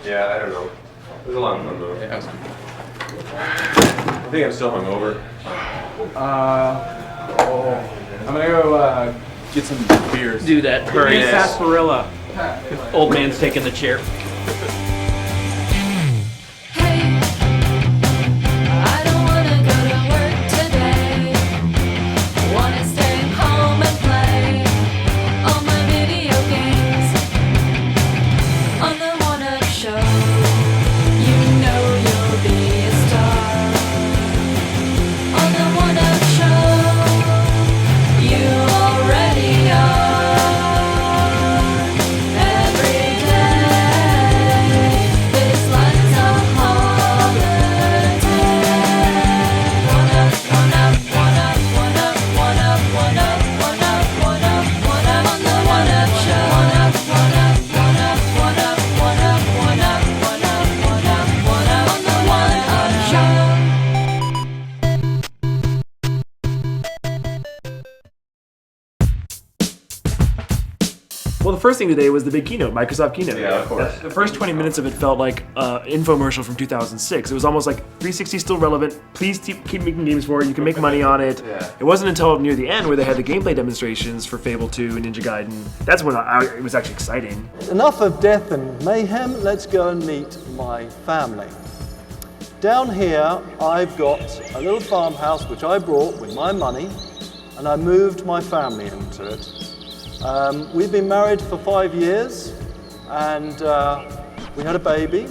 Yeah, I don't know. It was a lot of fun though. Yeah. I think I'm still hungover. I'm gonna go get some beers. Do that. Hurry. Yes. Sarsaparilla. Old man's taking the chair. Well, the first thing today was the big keynote, Microsoft keynote. Yeah, of course. The first 20 minutes of it felt like an infomercial from 2006. It was almost like 360 is still relevant. Please keep making games for it. You can make money on it. Yeah. It wasn't until near the end where they had the gameplay demonstrations for Fable 2 and Ninja Gaiden. That's when it was actually exciting. Enough of death and mayhem, let's go and meet my family. Down here, I've got a little farmhouse which I bought with my money, and I moved my family into it. We've been married for 5 years, and we had a baby.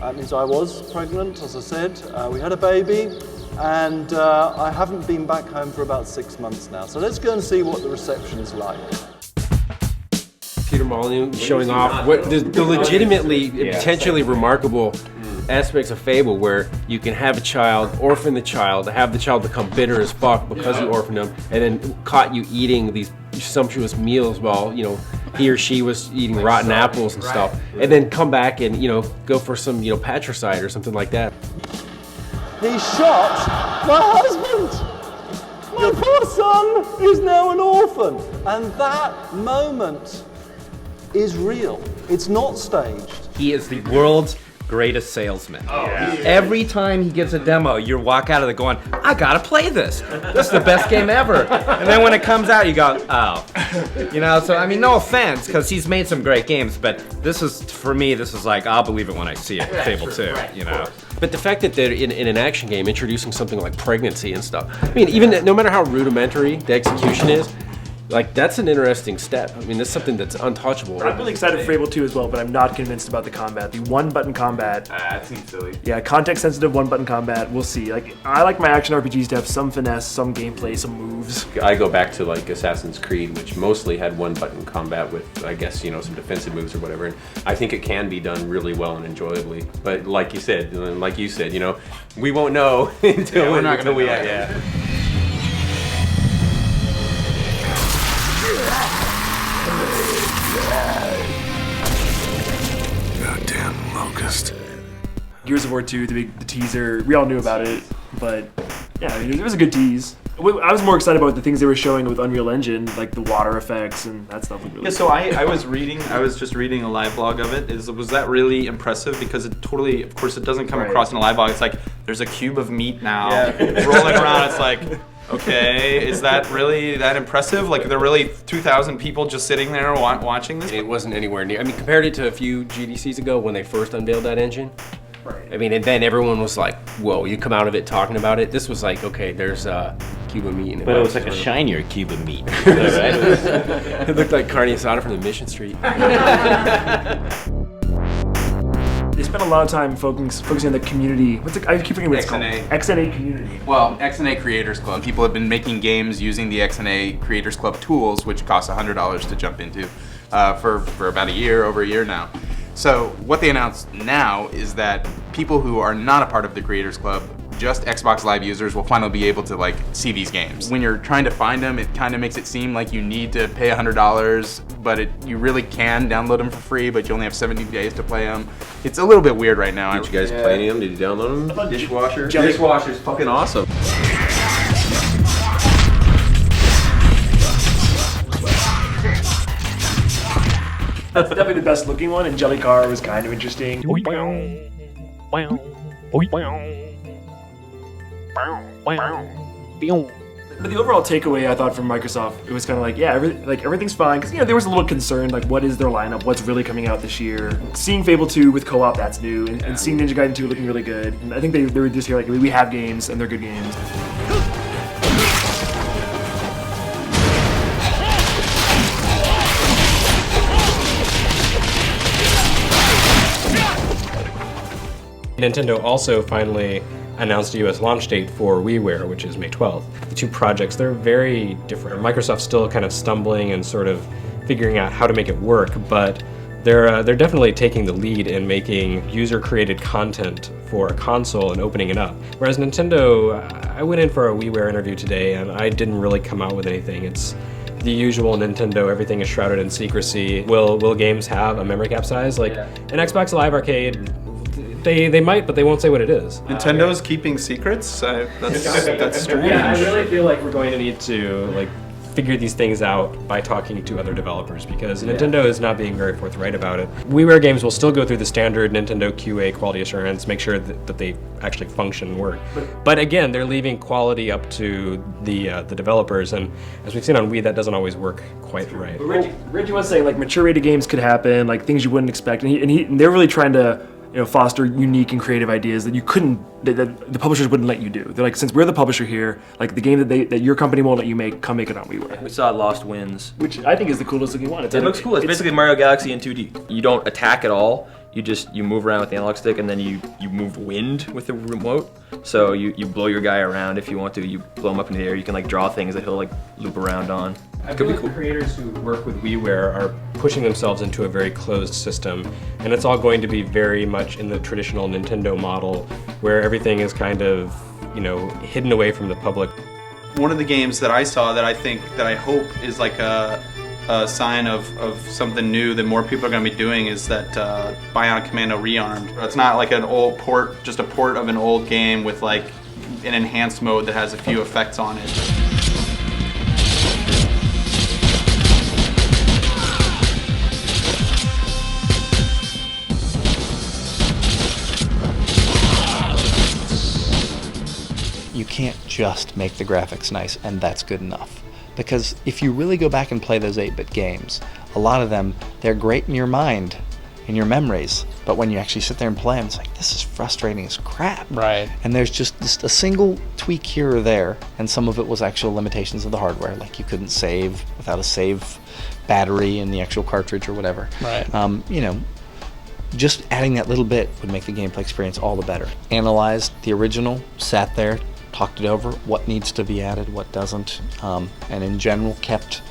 That means I was pregnant, as I said. We had a baby, and I haven't been back home for about 6 months now. So let's go and see what the reception's like. Peter Molyneux showing off what the legitimately, potentially remarkable aspects of Fable, where you can have a child, orphan the child, have the child become bitter as fuck because you orphaned him, and then caught you eating these sumptuous meals while, you know, he or she was eating rotten apples and stuff, and then come back and, you know, go for some, you know, patricide or something like that. He shot my husband! My poor son is now an orphan! And that moment is real. It's not staged. He is the world's greatest salesman. Every time he gives a demo, you walk out of it going, I gotta play this. This is the best game ever. And then when it comes out, you go, oh. You know, so I mean, no offense, because he's made some great games, but this is, for me, this is like, I'll believe it when I see it, Fable 2, you know. But the fact that they're in an action game introducing something like pregnancy and stuff, I mean, even no matter how rudimentary the execution is, like, that's an interesting step. I mean, that's something that's untouchable. I'm really excited for Fable 2 as well, but I'm not convinced about the combat. The one-button combat. That seems silly. Yeah, context-sensitive one-button combat. We'll see. Like, I like my action RPGs to have some finesse, some gameplay, some moves. I go back to like Assassin's Creed, which mostly had one-button combat with, I guess, you know, some defensive moves or whatever. And I think it can be done really well and enjoyably. But like you said, you know, we won't know until we. Goddamn locust. Gears of War 2, the teaser, we all knew about it, but yeah, it was a good tease. I was more excited about the things they were showing with Unreal Engine, like the water effects and that stuff. Really so I was just reading a live blog of it. Was that really impressive? Because it totally, of course, it doesn't come across in a live blog. It's like, there's a cube of meat now rolling around. It's like, okay, is that really that impressive? Like, there are really 2,000 people just sitting there watching this? It wasn't anywhere near. I mean, compared it to a few GDCs ago when they first unveiled that engine. Right. I mean, and then everyone was like, whoa, you come out of it talking about it. This was like, okay, there's cube of meat in it. But it was like a shinier cube of meat. It looked like carne asada from the Mission Street. They spent a lot of time focusing on the community. I keep forgetting what it's called. XNA community. Well, XNA Creators Club. People have been making games using the XNA Creators Club tools, which cost $100 to jump into for about over a year now. So what they announced now is that people who are not a part of the Creators Club, just Xbox Live users, will finally be able to like see these games. When you're trying to find them, it kind of makes it seem like you need to pay $100, but you really can download them for free, but you only have 70 days to play them. It's a little bit weird right now. Did you guys play any of them? Did you download them? Dishwasher? Jelly. Dishwasher's fucking awesome. That's definitely the best looking one, and Jelly Car was kind of interesting. But the overall takeaway I thought from Microsoft, it was kind of like, yeah, everything's fine, because there was a little concern, like what is their lineup, what's really coming out this year. Seeing Fable 2 with co-op, that's new, and seeing Ninja Gaiden 2 looking really good. And I think they were just here like, we have games, and they're good games. Nintendo also finally announced a US launch date for WiiWare, which is May 12th. The two projects, they're very different. Microsoft's still kind of stumbling and sort of figuring out how to make it work, but they're definitely taking the lead in making user-created content for a console and opening it up. Whereas Nintendo, I went in for a WiiWare interview today and I didn't really come out with anything. It's the usual Nintendo, everything is shrouded in secrecy. Will games have a memory cap size? Like an Xbox Live Arcade, they might, but they won't say what it is. Nintendo's keeping secrets? That's strange. Yeah, I really feel like we're going to need to figure these things out by talking to other developers, because Nintendo is not being very forthright about it. WiiWare games will still go through the standard Nintendo QA quality assurance, make sure that they actually function and work. But again, they're leaving quality up to the developers, and as we've seen on Wii, that doesn't always work quite right. Reggie was saying like mature rated games could happen, like things you wouldn't expect, and they're really trying to foster unique and creative ideas that you couldn't, that the publishers wouldn't let you do. They're like, since we're the publisher here, like the game that your company won't let you make, come make it on WiiWare. We saw Lost Winds, which I think is the coolest looking one. It looks cool. It's basically Mario Galaxy in 2D. You don't attack at all. You move around with the analog stick, and then you move wind with the remote. So you blow your guy around if you want to. You blow him up in the air. You can draw things that he'll loop around on. I feel like the creators who work with WiiWare are pushing themselves into a very closed system, and it's all going to be very much in the traditional Nintendo model, where everything is kind of, hidden away from the public. One of the games that I saw that I hope is like a sign of something new that more people are going to be doing is that Bionic Commando Rearmed. It's not like an old port, just a port of an old game with like an enhanced mode that has a few effects on it. You can't just make the graphics nice and that's good enough. Because if you really go back and play those 8-bit games, a lot of them, they're great in your mind, in your memories, but when you actually sit there and play them, it's like, this is frustrating as crap. Right. And there's just a single tweak here or there, and some of it was actual limitations of the hardware, like you couldn't save without a save battery in the actual cartridge or whatever. Right. Just adding that little bit would make the gameplay experience all the better. Analyzed the original, sat there, talked it over, what needs to be added, what doesn't, and in general kept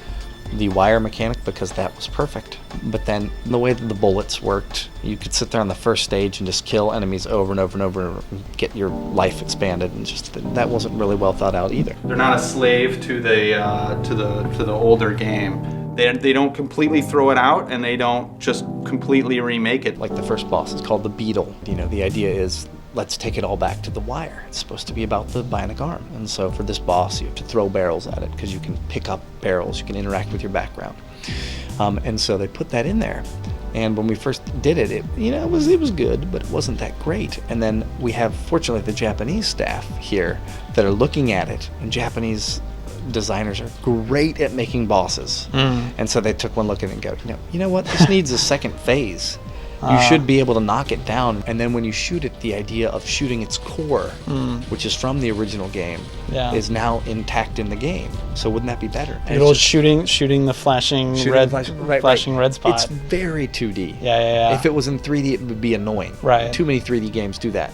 the wire mechanic because that was perfect. But then the way that the bullets worked, you could sit there on the first stage and just kill enemies over and over and over and get your life expanded, and just that wasn't really well thought out either. They're not a slave to the older game. They don't completely throw it out, and they don't just completely remake it. Like the first boss, it's called the Beetle. The idea is, let's take it all back to the wire. It's supposed to be about the bionic arm. And so for this boss, you have to throw barrels at it because you can pick up barrels, you can interact with your background. And so they put that in there. And when we first did it, it was good, but it wasn't that great. And then we have, fortunately, the Japanese staff here that are looking at it, and Japanese designers are great at making bosses. And so they took one look at it and go, you know what, this needs a second phase. You should be able to knock it down, and then when you shoot it, the idea of shooting its core, which is from the original game, is now intact in the game. So wouldn't that be better? Shooting the flashing red spot. It's very 2D. Yeah. If it was in 3D, it would be annoying. Right. Too many 3D games do that.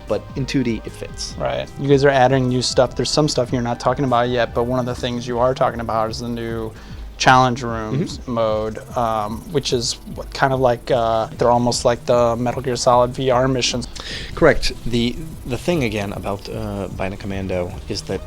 But in 2D, it fits. Right. You guys are adding new stuff. There's some stuff you're not talking about yet, but one of the things you are talking about is the new challenge rooms mode, which is kind of like they're almost like the Metal Gear Solid VR missions. Correct. The thing again about Bionic Commando is that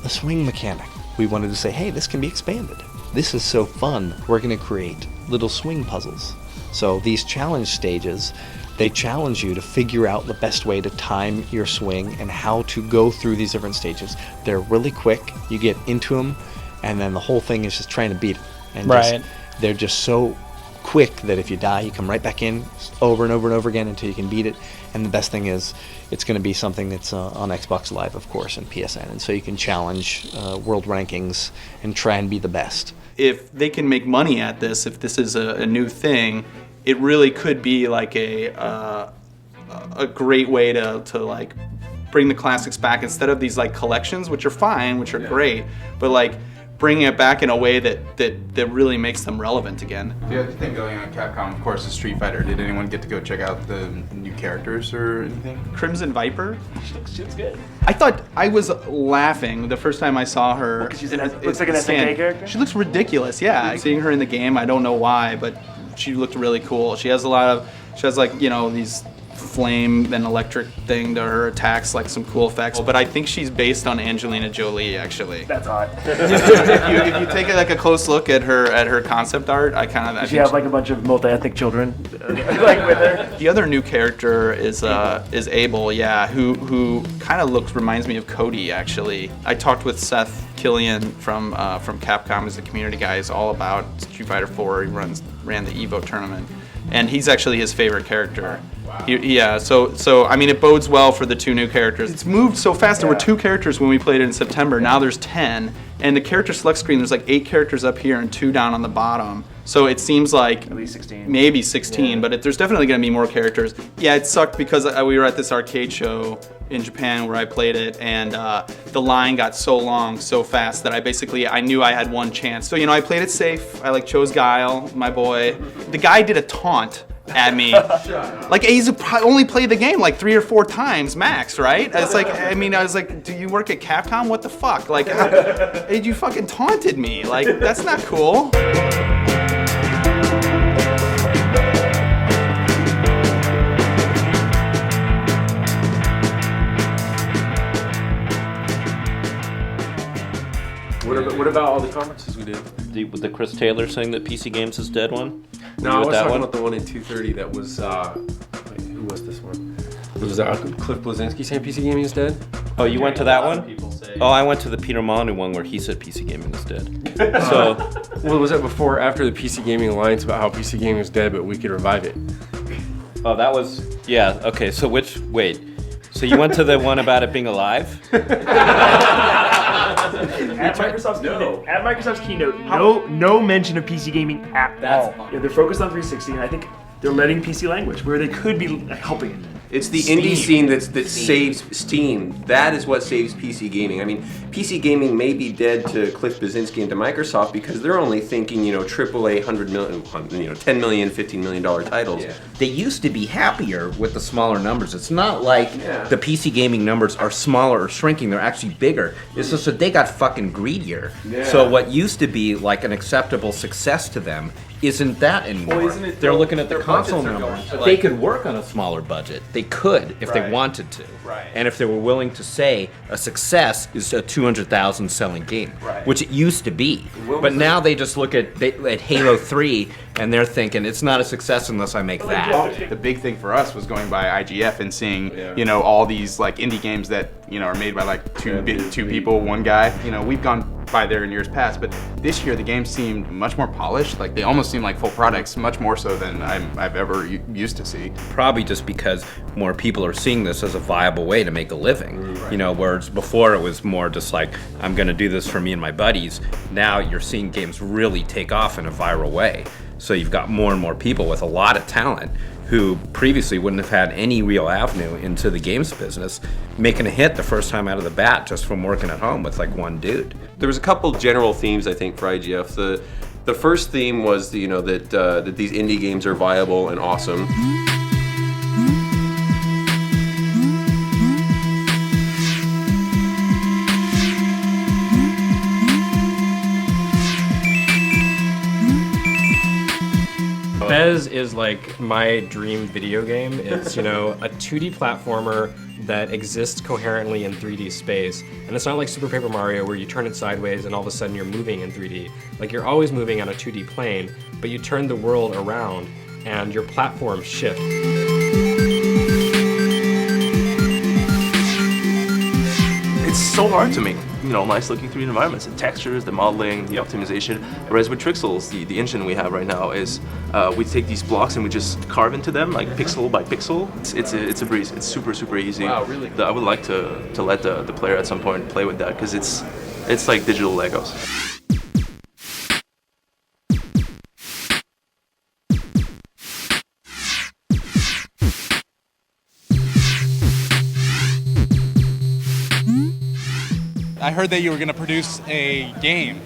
the swing mechanic, we wanted to say, hey, this can be expanded. This is so fun. We're going to create little swing puzzles. So these challenge stages, they challenge you to figure out the best way to time your swing and how to go through these different stages. They're really quick. You get into them, and then the whole thing is just trying to beat it. And they're just so quick that if you die, you come right back in over and over and over again until you can beat it. And the best thing is, it's going to be something that's on Xbox Live, of course, and PSN, and so you can challenge world rankings and try and be the best. If they can make money at this, if this is a new thing, it really could be like a great way to like bring the classics back instead of these like collections, which are fine, which are great, but like bringing it back in a way that really makes them relevant again. The other thing going on at Capcom, of course, is Street Fighter. Did anyone get to go check out the new characters or anything? Crimson Viper? She looks good. I thought I was laughing the first time I saw her. Looks like an SNK character? She looks ridiculous, yeah. Seeing her in the game, I don't know why, but she looked really cool. She has like, you know, these flame and electric thing to her attacks, like some cool effects. But I think she's based on Angelina Jolie, actually. That's hot. if you take like a close look at her concept art, I kind of. Does she have like a bunch of multi-ethnic children, like with her? The other new character is Abel, yeah, who kind of reminds me of Cody, actually. I talked with Seth Killian from Capcom, as the community guy, is all about Street Fighter 4. He ran the Evo tournament, and he's actually his favorite character. Yeah, so I mean, it bodes well for the two new characters. It's moved so fast. There were 2 characters when we played it in September. Now there's 10, and the character select screen, there's like 8 characters up here and 2 down on the bottom. So it seems like at least 16. Maybe 16, but there's definitely going to be more characters. Yeah, it sucked because we were at this arcade show in Japan where I played it, and the line got so long so fast that I knew I had one chance. So, you know, I played it safe. I chose Guile, my boy. The guy did a taunt at me. Like, he's only played the game like 3 or 4 times max, right? It's like, I was like, do you work at Capcom? What the fuck? Like, you fucking taunted me. Like, that's not cool. What about all the conferences we did? The Chris Taylor saying that PC Games is dead one? No, I was talking about the one in 230 that was, wait, who was this one? It was Cliff Blazinski saying PC Gaming is dead? Oh, you went to that one? Oh, I went to the Peter Manu one where he said PC Gaming is dead. So, well, was that before or after the PC Gaming Alliance about how PC Gaming is dead, but we could revive it? Oh, that was, yeah, okay, so wait. So you went to the one about it being alive? At Microsoft's keynote, no mention of PC gaming at all. Yeah, they're focused on 360, and I think they're letting PC language where they could be helping it. It's the indie scene that saves Steam. That is what saves PC gaming. I mean, PC gaming may be dead to Cliff Blazinski and to Microsoft because they're only thinking, you know, AAA $100 million, $10 million, $15 million titles. Yeah. They used to be happier with the smaller numbers. It's not like the PC gaming numbers are smaller or shrinking. They're actually bigger. It's just that they got fucking greedier. Yeah. So what used to be like an acceptable success to them isn't that anymore. Well, isn't it they're looking at the console numbers. They could work on a smaller budget. They could if they wanted to. Right. And if they were willing to say a success is a 200,000 selling game, which it used to be. But now they just look at Halo 3 and they're thinking it's not a success unless I make that. The big thing for us was going by IGF and seeing, you know, all these like indie games that, you know, are made by like two people, one guy. You know, we've gone by there in years past, but this year the games seemed much more polished. Like they almost seemed like full products, much more so than I've ever used to see. Probably just because more people are seeing this as a viable way to make a living. You know, whereas before it was more just like, I'm gonna do this for me and my buddies. Now you're seeing games really take off in a viral way. So you've got more and more people with a lot of talent who previously wouldn't have had any real avenue into the games business, making a hit the first time out of the bat just from working at home with like one dude. There was a couple general themes, I think, for IGF. The first theme was, you know, that these indie games are viable and awesome. Fez is like my dream video game. It's, you know, a 2D platformer that exists coherently in 3D space. And it's not like Super Paper Mario where you turn it sideways and all of a sudden you're moving in 3D. Like you're always moving on a 2D plane, but you turn the world around and your platforms shift. It's so hard to make nice looking 3D environments, the textures, the modeling, the optimization. Whereas with Trixels, the engine we have right now is we take these blocks and we just carve into them like pixel by pixel. It's a breeze. It's super easy. Wow, really? I would like to let the player at some point play with that because it's like digital Legos. I heard that you were going to produce a game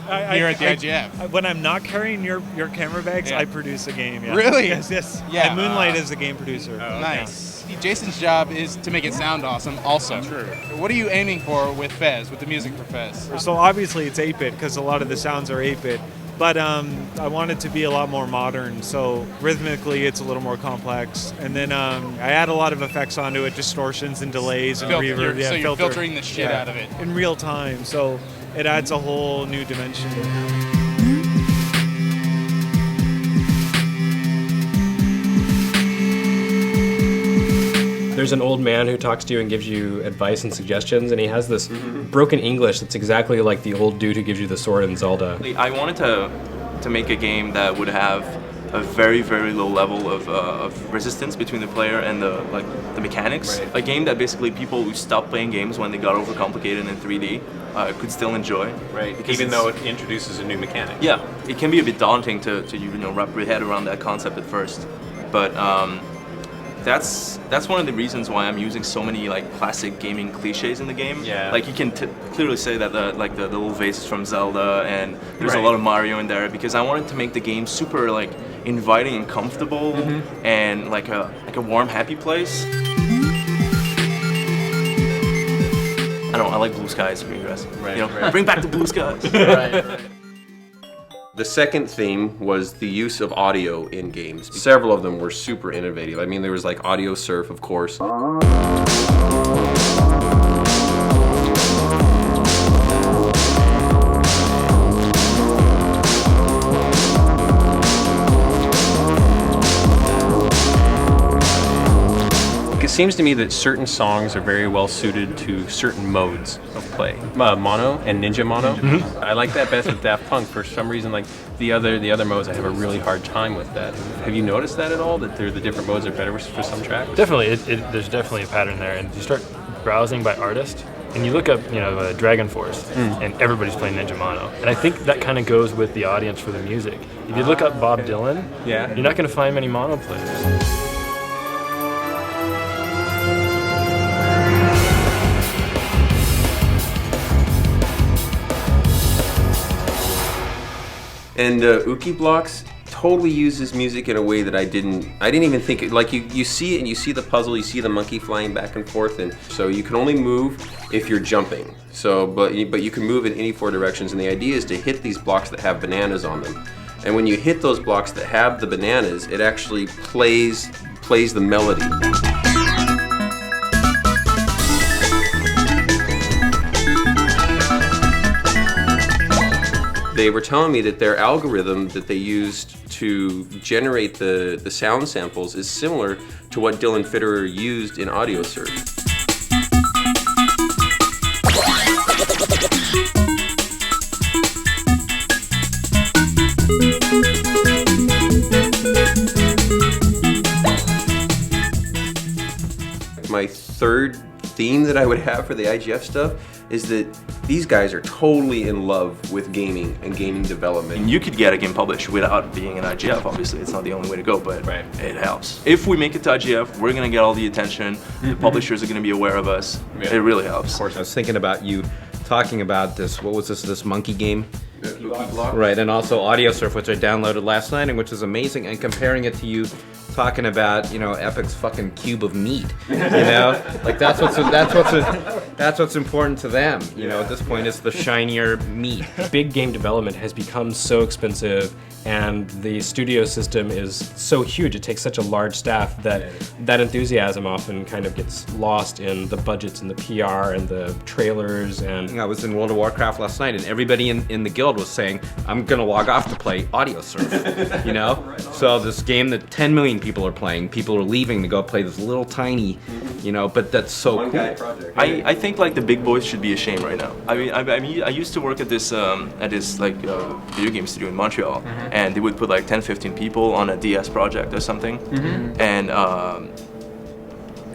here at the IGF. When I'm not carrying your camera bags, I produce a game. Yeah. Really? Yes. Yeah. I moonlight as a game producer. Nice. Jason's job is to make it sound awesome also. True. What are you aiming for with Fez, with the music for Fez? So obviously it's 8-bit because a lot of the sounds are 8-bit. But I want it to be a lot more modern, so rhythmically it's a little more complex. And then I add a lot of effects onto it, distortions and delays and reverb. So you're filtering the shit out of it. In real time, so it adds a whole new dimension. There's an old man who talks to you and gives you advice and suggestions, and he has this broken English that's exactly like the old dude who gives you the sword in Zelda. I wanted to make a game that would have a very low level of resistance between the player and the mechanics. Right. A game that basically people who stopped playing games when they got overcomplicated in 3D could still enjoy. Right. Even though it introduces a new mechanic. Yeah, it can be a bit daunting to wrap your head around that concept at first, but that's one of the reasons why I'm using so many like classic gaming cliches in the game. Yeah. Like you can clearly say that the little vase is from Zelda, and there's a lot of Mario in there because I wanted to make the game super like inviting and comfortable, and like a warm, happy place. I don't know. I like blue skies for Regress. Right. Bring back the blue skies. Right. The second theme was the use of audio in games. Several of them were super innovative. I mean, there was like audio surf, of course. It seems to me that certain songs are very well suited to certain modes of play. Mono and Ninja Mono. I like that best with Daft Punk. For some reason, like the other modes, I have a really hard time with that. Have you noticed that at all? That the different modes are better for some tracks? Definitely, there's definitely a pattern there. And you start browsing by artist, and you look up, Dragon Force, and everybody's playing Ninja Mono. And I think that kind of goes with the audience for the music. If you look up Bob Dylan, you're not going to find many mono players. And Uki Blocks totally uses music in a way that I didn't even think it. Like you see it and you see the puzzle, you see the monkey flying back and forth, and so you can only move if you're jumping. So, but you can move in any four directions, and the idea is to hit these blocks that have bananas on them. And when you hit those blocks that have the bananas, it actually plays the melody. They were telling me that their algorithm that they used to generate the sound samples is similar to what Dylan Fitterer used in Audio Surf. My third theme that I would have for the IGF stuff is that these guys are totally in love with gaming and gaming development. And you could get a game published without being an IGF, obviously. It's not the only way to go, but it helps. If we make it to IGF, we're gonna get all the attention. The publishers are gonna be aware of us. Yeah. It really helps. Of course, I was thinking about you talking about this, what was this monkey game? Right, and also Audio Surf, which I downloaded last night and which is amazing, and comparing it to you talking about, Epic's fucking cube of meat, like that's what's important to them, at this point it's the shinier meat. Big game development has become so expensive, and the studio system is so huge, it takes such a large staff that enthusiasm often kind of gets lost in the budgets and the PR and the trailers. And I was in World of Warcraft last night, and everybody in the guild was saying, I'm gonna log off to play Audio Surf, So this game that 10 million people people are playing. People are leaving to go play this little tiny, you know, but that's so cool. I think like the big boys should be ashamed right now. I mean, I used to work at this like video game studio in Montreal, and they would put like 10-15 people on a DS project or something, and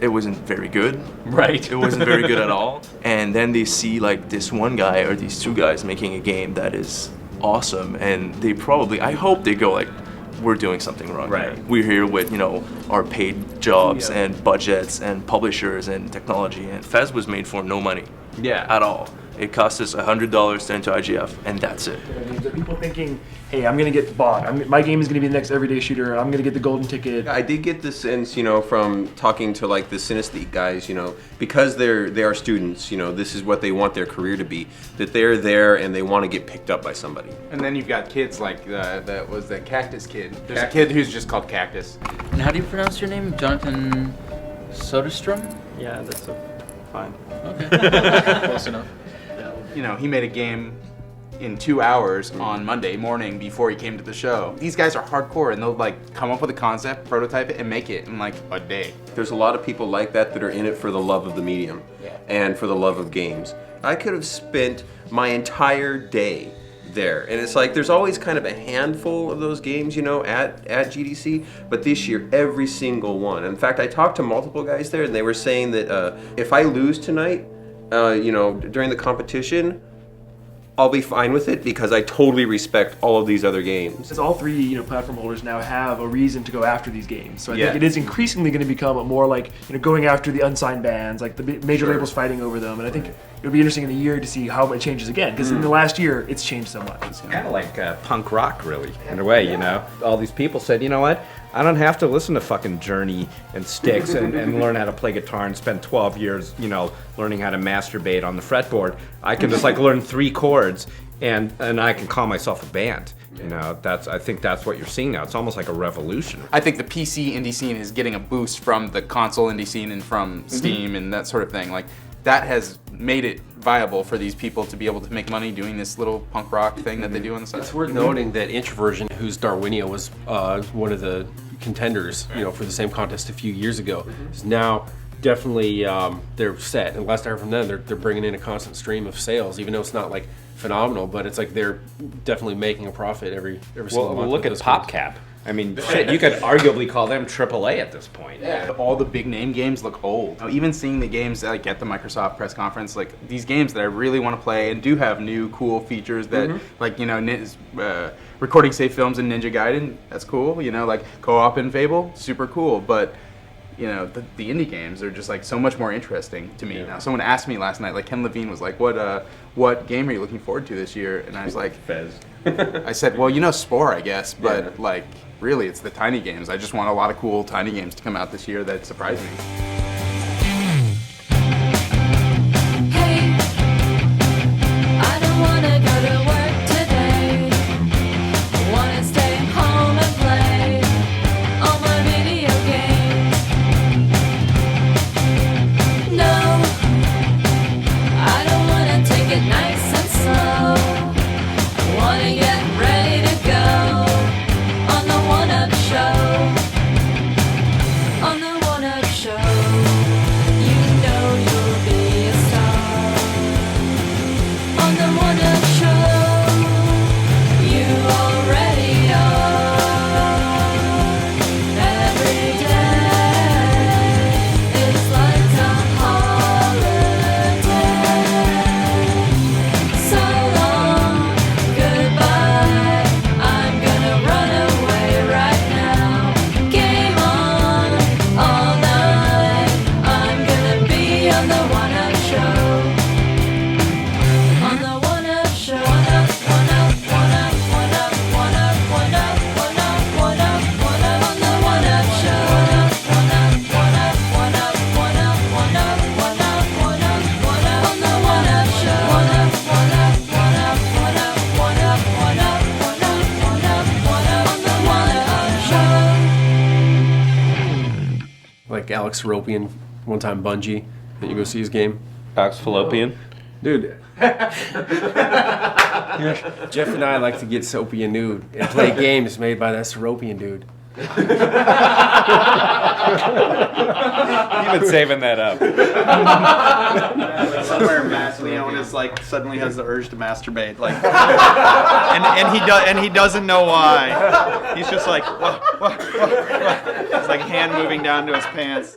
it wasn't very good. Right. It wasn't very good at all. And then they see like this one guy or these two guys making a game that is awesome, and they probably, I hope they go like, we're doing something wrong. Right. Here. We're here with, you know, our paid jobs and budgets and publishers and technology, and Fez was made for no money. Yeah. At all. It cost us $100 to enter IGF, and that's it. Are people thinking, hey, I'm going to get bought. My game is going to be the next everyday shooter. I'm going to get the golden ticket. I did get the sense, you know, from talking to like the Synesthete guys, you know, because they are students, you know, this is what they want their career to be, that they're there and they want to get picked up by somebody. And then you've got kids like that was the Cactus kid. There's a kid who's just called Cactus. And how do you pronounce your name? Jonathan Soderstrom? Yeah, that's fine. Okay. Close enough. You know, he made a game in 2 hours on Monday morning before he came to the show. These guys are hardcore, and they'll like come up with a concept, prototype it, and make it in like a day. There's a lot of people like that are in it for the love of the medium and for the love of games. I could have spent my entire day there, and it's like there's always kind of a handful of those games, you know, at GDC, but this year every single one. In fact, I talked to multiple guys there, and they were saying that if I lose tonight, you know, during the competition, I'll be fine with it because I totally respect all of these other games. Because all three, you know, platform holders now have a reason to go after these games. So I think it is increasingly going to become a more like, you know, going after the unsigned bands, like the major labels fighting over them. And I think it'll be interesting in a year to see how it changes again. Because in the last year, it's changed so much. It's kind of like punk rock, really, in a way, you know. All these people said, you know what? I don't have to listen to fucking Journey and Styx and learn how to play guitar and spend 12 years, you know, learning how to masturbate on the fretboard. I can just like learn 3 chords and I can call myself a band. You know, I think that's what you're seeing now. It's almost like a revolution. I think the PC indie scene is getting a boost from the console indie scene and from Steam and that sort of thing. Like, that has made it viable for these people to be able to make money doing this little punk rock thing that they do on the side. It's worth noting that Introversion, whose Darwinia was one of the contenders, you know, for the same contest a few years ago, is now definitely they're set. And last I heard from them, they're bringing in a constant stream of sales, even though it's not like phenomenal, but it's like they're definitely making a profit every single month. Well, look at PopCap. I mean, shit, you could arguably call them AAA at this point. Yeah, all the big name games look old. Even seeing the games like at the Microsoft press conference, like these games that I really want to play and do have new cool features that, like, you know, recording safe films in Ninja Gaiden, that's cool. You know, like co-op in Fable, super cool. But you know, the indie games are just like so much more interesting to me now. Someone asked me last night, like Ken Levine was like, what game are you looking forward to this year? And I was like, Fez. I said, well, you know, Spore, I guess, but like, really, it's the tiny games. I just want a lot of cool tiny games to come out this year that surprise me. Like Alex Seropian, one time Bungie, that you go see his game. Alex Fallopian? Dude. Jeff and I like to get Soapy and nude and play games made by that Seropian dude. You've been saving that up. Somewhere, Leon is like suddenly has the urge to masturbate, like, and he doesn't know why. He's just like, it's like hand moving down to his pants.